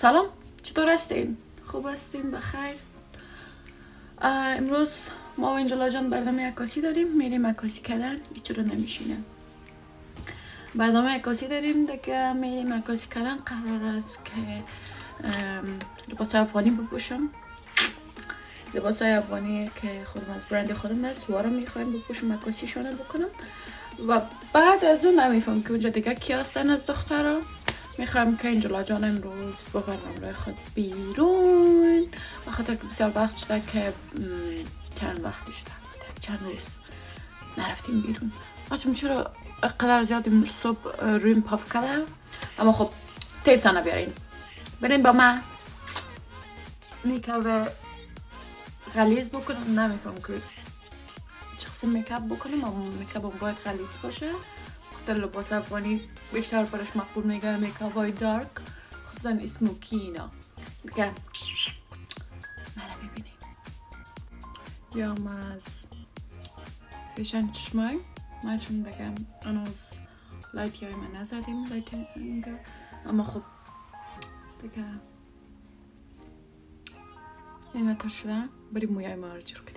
سلام، چطور هستین؟ خوب هستین؟ بخیر؟ امروز ما و انجلا جان برنامه عکاسی داریم، میریم عکاسی کردن. هیچ رو نمیشینه. برنامه عکاسی داریم دیگه، میریم عکاسی کردن. قرار است که لباس افغانی بپوشم. لباس افغانی که خودم از برند خودم است، وارم میخوایم بپوشم، عکاسی شونه بکنم و بعد از اون نمیفهم که اونجا دیگه کی هستن از دخترها. میخوام که انجلا جان امروز ببرم روی خود بیرون، بخاطر که بسیار وقت شده که چند وقتی شده چند روز نرفتیم بیرون. بچه چرا قدر زیاد امروز صبح رویم پاف کردم، اما خب تیرتا نبیارین، برین با من. میکاپ غلیظ بکنم، نمیفهم که چه قسم میکاپ بکنم، اما میکاپ باید غلیظ باشه. در لباس افغانی بیشتر برش مقبول میگه میکاپ های دارک، خصوصا اسموکی اینا. دیگه مرا ببینیم. یا ما از فیشن چشمای ما چون بگم هنوز لایتی های من نزدیم، لایتینگ، اما خب دیگه اینا تا شدن. بریم مویای ما رو جور کنیم.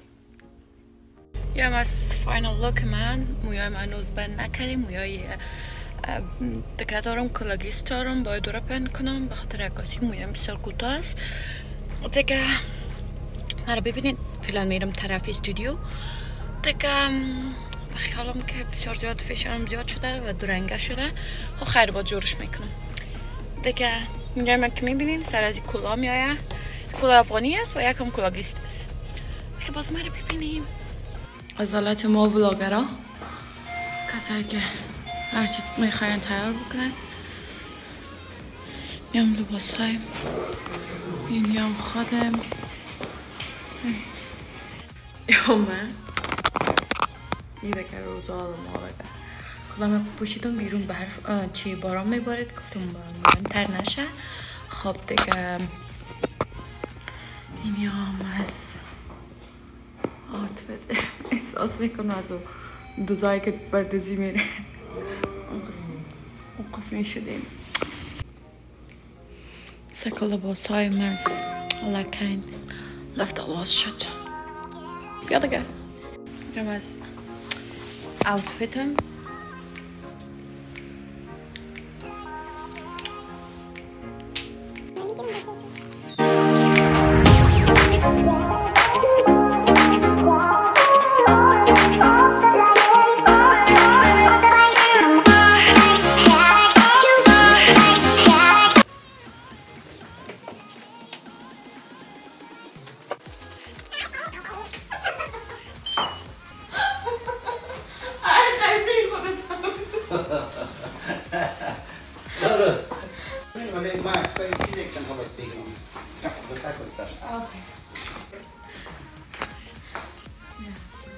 یا ما از فاینال لوک من، مویای من هنوز بند نکردیم. مویای دیگه دارم، کلاگیست دارم، باید دورا پند کنم بخاطر عکاسی. مویم بسیار کوتاه است دیگه. مرا ببینید فعلا میرم طرف استودیو دیگه. خیالم که بسیار زیاد فشارم زیاد شده و دورنگه شده، خب خیر با جورش میکنم دیگه. اینجا من که میبینین سر از این کلا میایه، کلا افغانی است و یکم کلاگیست است که باز مرا ببینیم. از حالت ما ولاگرها، کسایی که هر چیز میخواین تیار بکنن. یم لباس های این یم خودم یا من دیده که روزا ما بگه کدام پوشیدم بیرون برف چی باران میبارید، گفتم باران تر نشه. خب دیگه این یم از آتفت احساس میکنم از دوزایی که بردزی میره اون قسمی شدیم. سکل لباس های من لکن لفت آواز شد. بیا دیگه. اینجا از اوتفیتم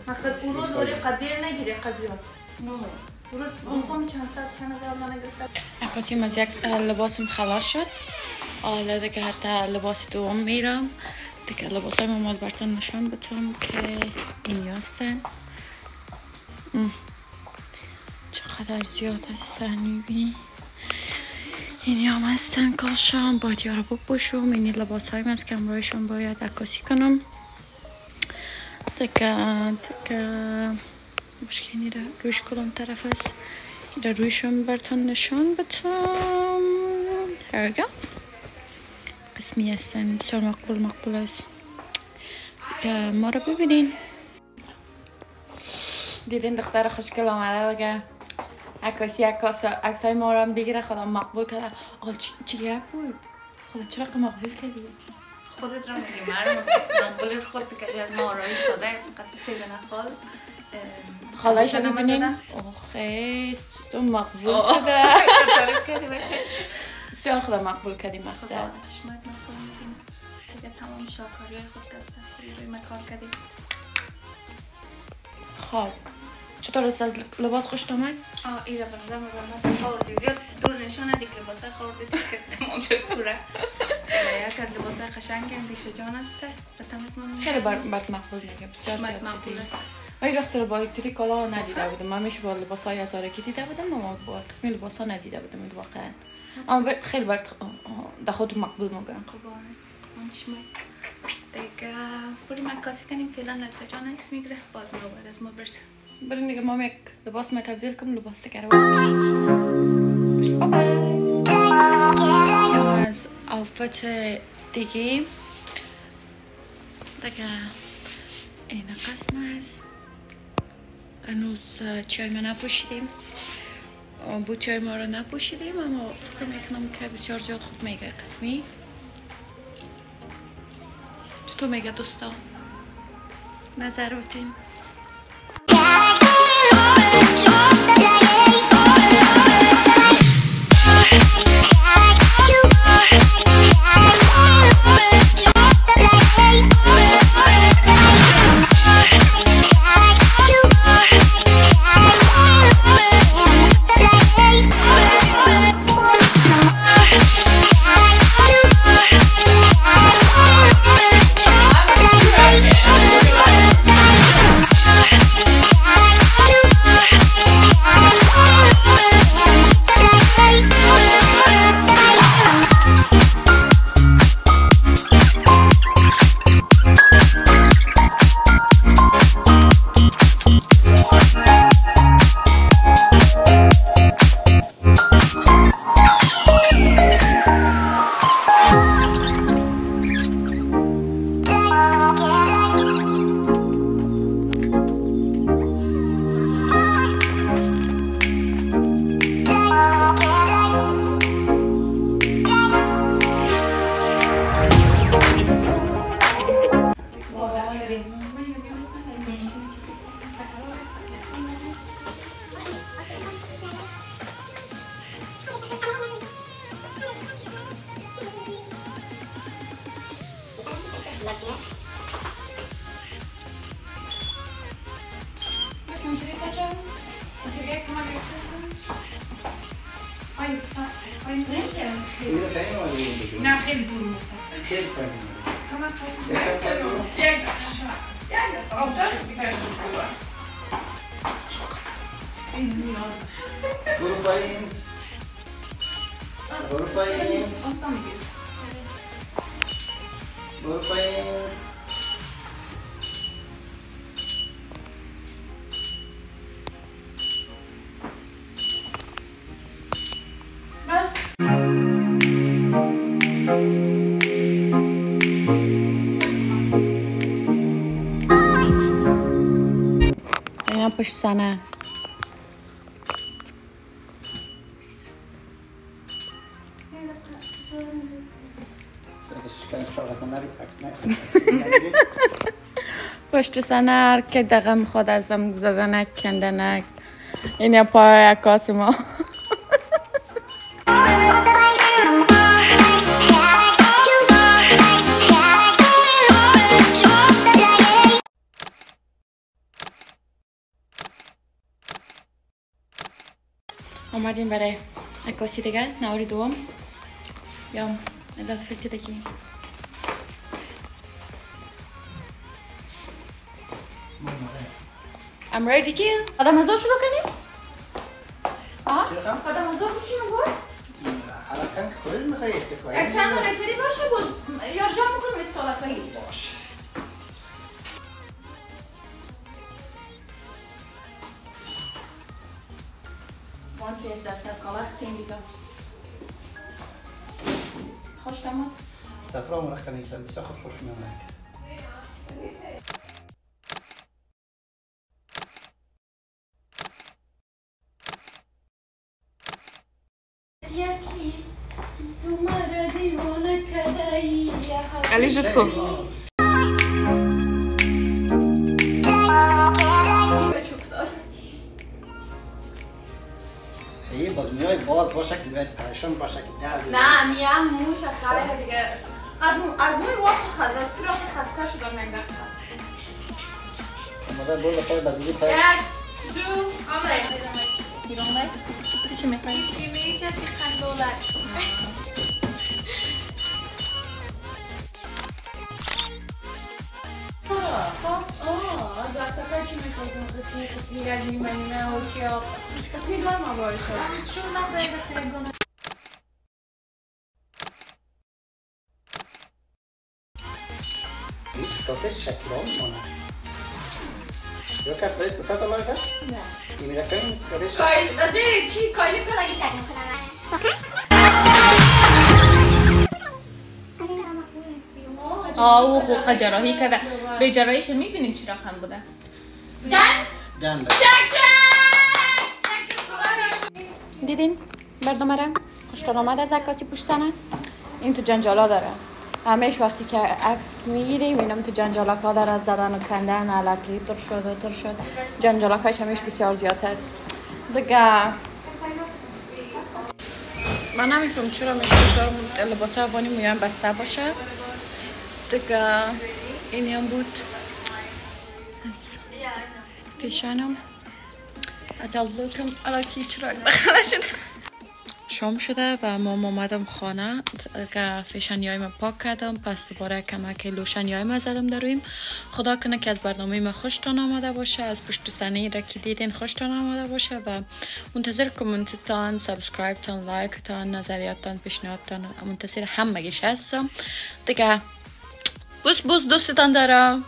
مقصد اون روز ولی قدیر نگیره قضیات. اون روز اون چند هزار من نگرفتم. عکاسیم از یک لباسم خلاص شد. حالا دیگه حتی لباس دوم میرم دیگه. لباس های مامال براتون نشان بدم که اینی هستن. چقدر زیاد هستن میبینی. اینی هم هستن کلشان. باید یارا بپوشم. اینی لباس هایم از که امرایشان باید عکاسی کنم دیگه. مشکلی را رویش کدام طرف است را رویشون براتون نشان بدم. هرگاه قسمی هستن بسیار مقبول است دیگه. ما رو ببینین. دیدین دختر خوشگل آمده دیگه عکاسی عکسای ما رو هم بگیره. خدا مقبول کرده. چی یک بود؟ خدا چرا مقبول کردی؟ خودت را میگی من مقبول خودت کردی. از ما آرایی ساده قطع سیدن خال خالایش رو ببینین. آخه تو مقبول شده. بسیار خدا مقبول کردی. مقصد چشمک مقبول میکنی دیگه. تمام شاکاری های خود کسته روی مکار کردی. خب چطور است از لباس خوشت آمد؟ ایره بردم خوردی زیاد دور نشون ندی که لباس های خوردی که تمام شد دوره. یک از لباس های خشنگ اندیشه جان است. خیلی بد مقبول میگه. بسیار مقبول است. ولی وقتی رو با اکتری کالا ندیده بودم. من میشه با لباس های ازارکی دیده بودم اما با قسمی لباس ها ندیده بودم واقعا. اما خیلی برد در خود مقبول مگم شما دیگه بریم عکاسی کنیم. فعلا لطفا جان عکس میگیره. باز ما بعد از ما برسه. بریم دیگه. ما یک لباس ما تبدیل کنم لباس دیگه از آوفت دیگه این قسم است. هنوز چای ما نپوشیدیم، بوتیای ما رو نپوشیدیم، اما فکر میکنم که بسیار زیاد خوب میگه قسمی. چطور میگه دوستا؟ نظر بتین. نه خیلی دور میستم. برو پایین. برو پایین. برو پایین. اینا پشت سنه پشت سنه که دقیقه میخواد ازم زدنک کندنک. این پای عکاس ما. آمدیم برای عکاسی دیگه نهاری دوم. یا ندار فکر دیگه I'm ready to. قدم هزار شروع کنیم؟ قدم هزار بشیم بود؟ حالا کل میخوای استفاده یک چند منطقی باشه بود یا جا میکنم استالتایی باشه. وان که از دست کلاختیم دیگه خوش تمام صفرا مرخ کنیم بسیار بسیار خوش میامد. علی زد کو باز میای باز باشه که باید پریشان باشه که نه میام موش خبره دیگه از موی واسه خدرستی را خسته شدم نگه مادر برو پای بزرگی پای یک دو آمد بیرون باید چی میخوایی؟ میگه چه $100 از دستگاه چی میخوایم قسمی رجی منی نه و چی ها قسمی دارم باید شد شو نخواهی بخیرگانه این ستافه شکل ها میمانه یا کس باید بطاط آمار کرد؟ نه این میره کنیم استفاده شد کایل دازه چی کایل کلا که تک او خوب جراحی کرده به جراحیش میبینید چرا خم بوده دم دیدین برنامه را خوشتون آمد از عکاسی پشت سنه این تو جنجالا داره همیشه وقتی که عکس میگیریم اینم تو جنجالاک ها داره زدن و کندن علکی تر شد جنجالاک هاش همیشه بسیار زیاد است دیگه من نمیتونم چرا میشه دارم لباس افغانی مویم بسته باشه دیگه اینی هم بود از پیشانم از اللوکم علکی چراغ بخاله شده شام شده و ما اومدم خانه که فیشانیای ما پاک کردم پس دوباره کمک لوشنیای ما زدم در رویم خدا کنه که از برنامه ما خوشتان آمده باشه از پشت صحنه را که دیدین خوشتان آمده باشه و منتظر کامنتتان سابسکرایب تان لایک تان نظریاتتان پیشنهادتان منتظر همگیش هستم دیگه بوس دوستتان دارم